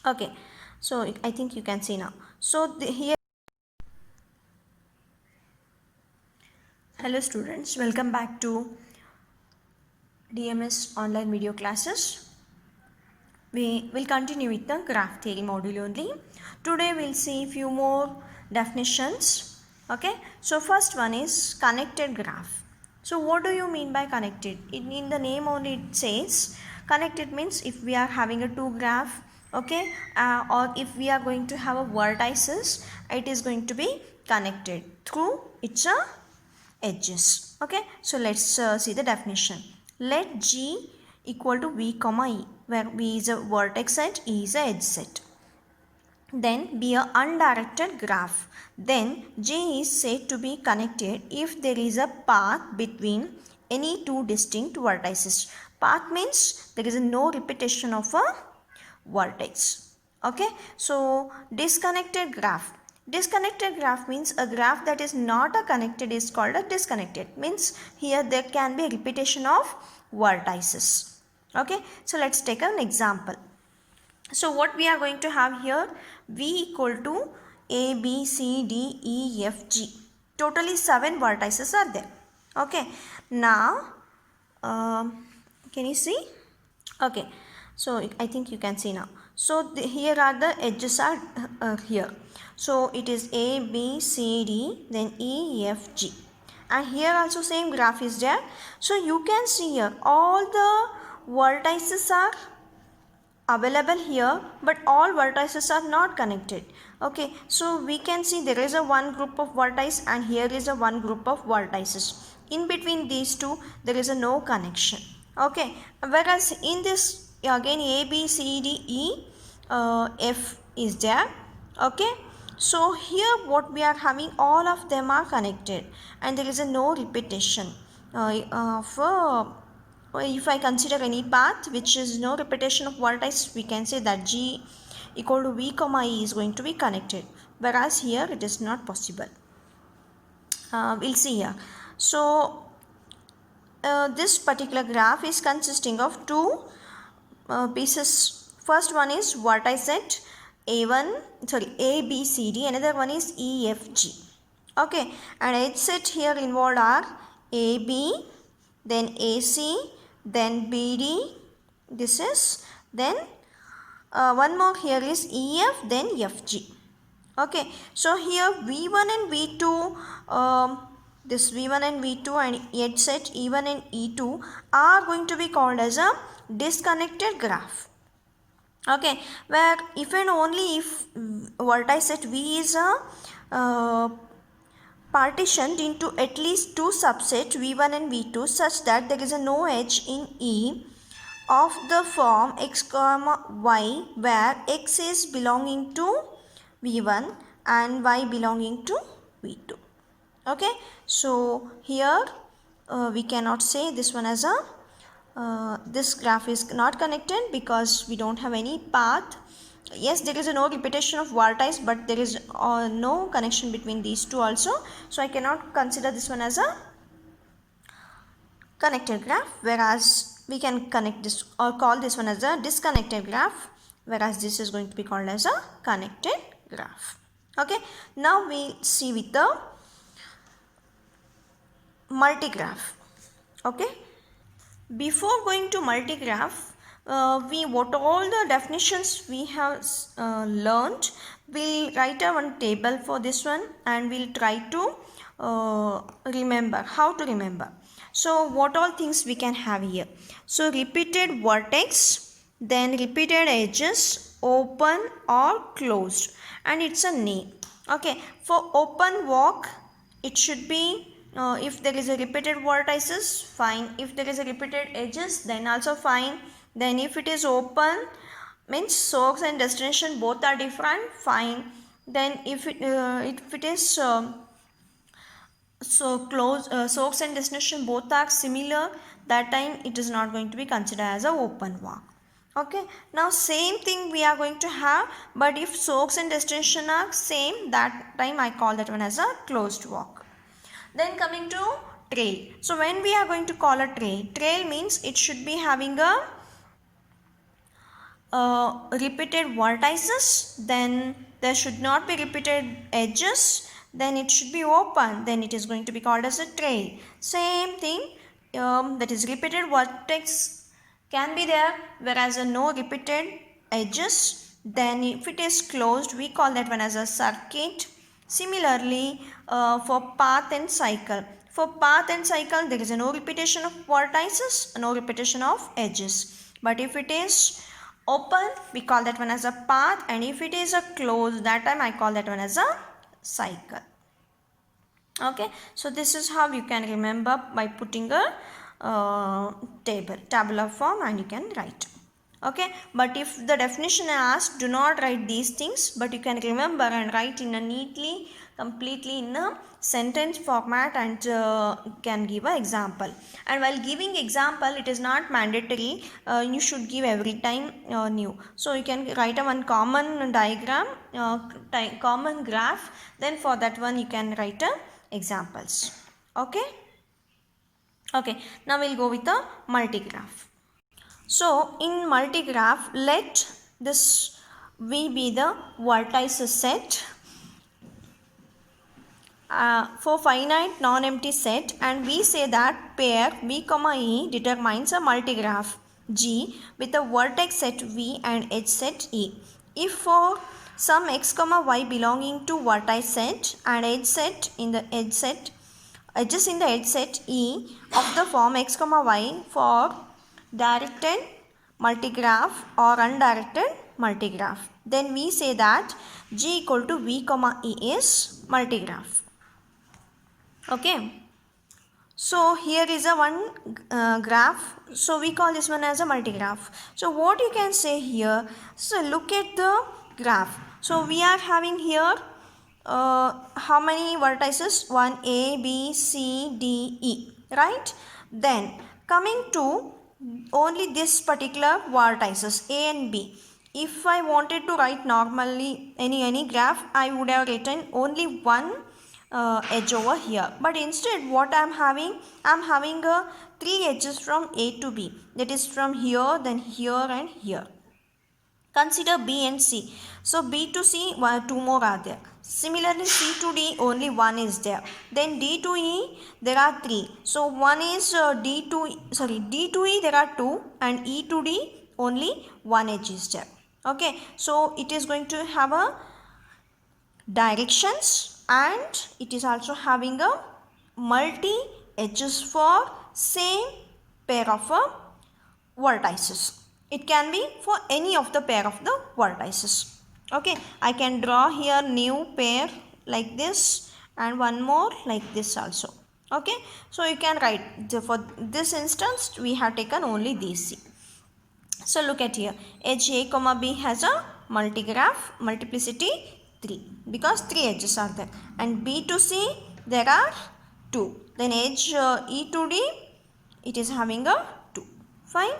Okay, so I think you can see now. So here, hello students, welcome back to DMS online video classes. We will continue with the graph theory module only. Today we'll see few more definitions. Okay, so first one is connected graph. So what do you mean by connected? In the name only it says connected means if we are having a two graph, okay, or if we are going to have a vertices, it is going to be connected through its edges. Okay, so let's see the definition. Let G equal to V comma E, where V is a vertex set, E is a edge set. Then be a undirected graph. Then J is said to be connected if there is a path between any two distinct vertices. Path means there is no repetition of a vertex. Okay, so disconnected graph. Disconnected graph means a graph that is not a connected is called a disconnected. Means here there can be a repetition of vertices. Okay, so let's take an example. So what we are going to have here, V equal to A, B, C, D, E, F, G. Totally 7 vertices are there. Okay, now can you see? Okay, so I think you can see now. So here are the edges are here. So it is A, B, C, D, then E, F, G. And here also same graph is there. So you can see here all the vertices are available here, but all vertices are not connected. Okay, so we can see there is a one group of vertices and here is a one group of vertices. In between these two there is a no connection. Okay, whereas in this again A, B, C, D, E, F is there. Okay, so here what we are having, all of them are connected and there is a no repetition if I consider any path which is no repetition of vertex, we can say that G equal to V comma E is going to be connected, whereas here it is not possible. We'll see here. So this particular graph is consisting of two pieces. First one is vertex set A, B, C, D. Another one is E, F, G. Okay, and edge set here involved are A, B, then AC, then BD. This is then one more here is EF, then FG. Okay, so here V1 and V2, this V1 and V2 and edge set E1 and E2 are going to be called as a disconnected graph. Okay, where if and only if vertex set V is a partitioned into at least two subsets V1 and V2 such that there is a no edge in E of the form x comma y, where x is belonging to V1 and y belonging to V2. Okay, so here we cannot say this one as a this graph is not connected because we don't have any path. Yes, there is a no repetition of vertex, but there is no connection between these two also, so I cannot consider this one as a connected graph, whereas we can connect this or call this one as a disconnected graph, whereas this is going to be called as a connected graph. Okay, now we see with the multigraph. Okay, before going to multigraph, what all the definitions we have learned, we'll write a one table for this one and we'll try to remember how to remember. So what all things we can have here? So repeated vertex, then repeated edges, open or closed, and it's a name. Okay, for open walk it should be if there is a repeated vertices, fine. If there is a repeated edges, then also fine. Then if it is open means source and destination both are different, fine. Then if it is so close source and destination both are similar, that time it is not going to be considered as a open walk. Okay, now same thing we are going to have, but if source and destination are same, that time I call that one as a closed walk. Then coming to trail. So when we are going to call a trail means it should be having a repeated vertices, then there should not be repeated edges, then it should be open, then it is going to be called as a trail. Same thing, that is repeated vertex can be there, whereas no repeated edges, then if it is closed we call that one as a circuit. Similarly, for path and cycle, for path and cycle there is no repetition of vertices, no repetition of edges, but if it is open we call that one as a path, and if it is a closed, that time I call that one as a cycle. Okay, so this is how you can remember by putting a tabular form, and you can write. Okay, but if the definition asked, do not write these things, but you can remember and write in a neatly, completely in a sentence format, and can give an example. And while giving example, it is not mandatory, you should give every time new. So you can write a one common diagram, common graph, then for that one you can write examples. Okay, now we'll go with the multigraph. So in multigraph, let this V be the vertices set for finite non-empty set, and we say that pair V comma E determines a multigraph G with a vertex set V and edge set E. If for some x comma y belonging to vertex set and edge set in the edge set, edges in the edge set E of the form x comma y for directed multigraph or undirected multigraph, then we say that G equal to V comma E is multigraph. Okay, so here is a one graph, so we call this one as a multigraph. So what you can say here, so look at the graph. So we are having here how many vertices? 1 A, B, C, D, E, right? Then coming to only this particular vertices A and B. If I wanted to write normally any graph, I would have written only one edge over here, but instead what I am having, three edges from A to B, that is from here, then here and here. Consider B and C. So B to C, two more are there. Similarly, C to D, only one is there. Then D to E, there are three. So one is D to E, there are two, and E to D, only one edge is there. Okay, so it is going to have a directions, and it is also having a multi edges for same pair of vertices. It can be for any of the pair of the vertices. Okay, I can draw here new pair like this and one more like this also. Okay, so you can write, for this instance we have taken only these. So look at here, edge A comma B has a multigraph, multiplicity 3, because 3 edges are there, and B to C there are 2. Then edge E to D, it is having a 2. Fine.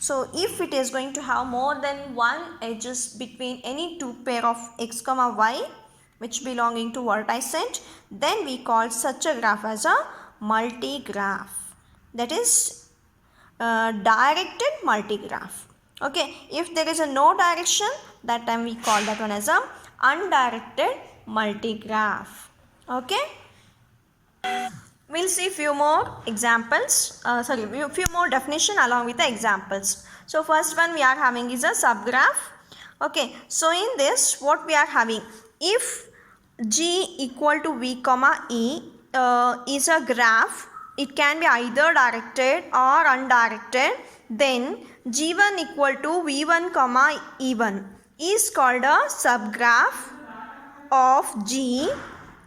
So if it is going to have more than one edges between any two pair of x comma y which belonging to vertex set, then we call such a graph as a multigraph, that is directed multigraph. Okay, if there is a no direction, that time we call that one as a undirected multigraph. Okay, we'll see few more examples, few more definition along with the examples. So first one we are having is a subgraph. Okay, so in this what we are having, if G equal to V comma E is a graph, it can be either directed or undirected, then G1 equal to V1 comma E1 is called a subgraph of G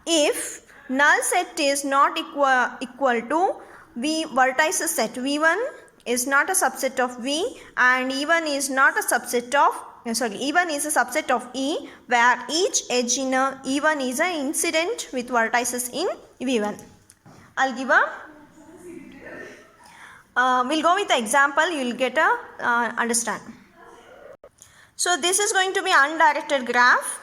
if null set is not equal to V vertices set. V1 is not a subset of V, and E1 is not a subset of E1 is a subset of E, where each edge in a E1 is an incident with vertices in V1. I'll give a we'll go with the example, you will get a understand. So this is going to be undirected graph.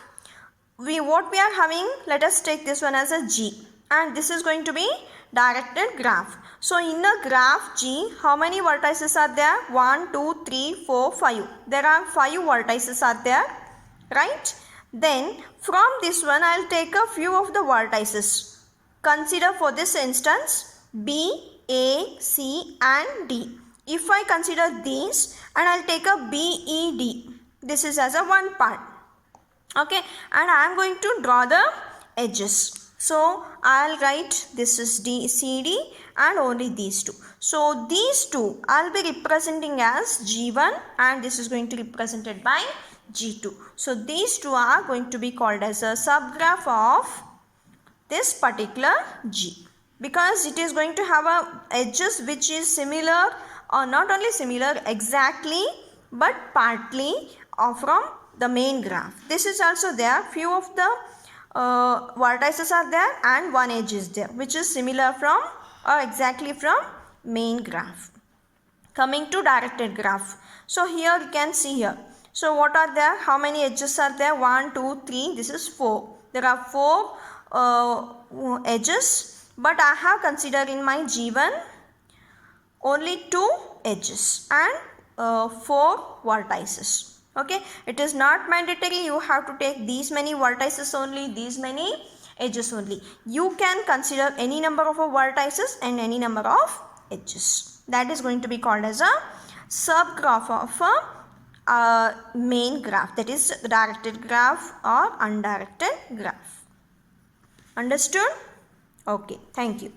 What we are having, let us take this one as a G, and this is going to be directed graph. So in a graph G, how many vertices are there? 1, 2, 3, 4, 5. There are 5 vertices are there, right? Then from this one I will take a few of the vertices. Consider for this instance B, A, C and D. If I consider these and I will take a B, E, D. This is as a one part. Okay, and I am going to draw the edges. So I will write this is D, C, D and only these two. So these two I will be representing as G1 and this is going to be represented by G2. So these two are going to be called as a subgraph of this particular G, because it is going to have a edges which is similar or not only similar exactly but partly from the main graph. This is also there, few of the vertices are there and one edge is there which is similar from or exactly from main graph. Coming to directed graph. So here you can see here. So what are there? How many edges are there? 1, 2, 3. This is 4. There are 4 edges, but I have considered in my G1 only 2 edges and 4 vertices. Okay, it is not mandatory you have to take these many vertices only, these many edges only. You can consider any number of vertices and any number of edges. That is going to be called as a subgraph of a main graph, that is directed graph or undirected graph. Understood? Okay, thank you.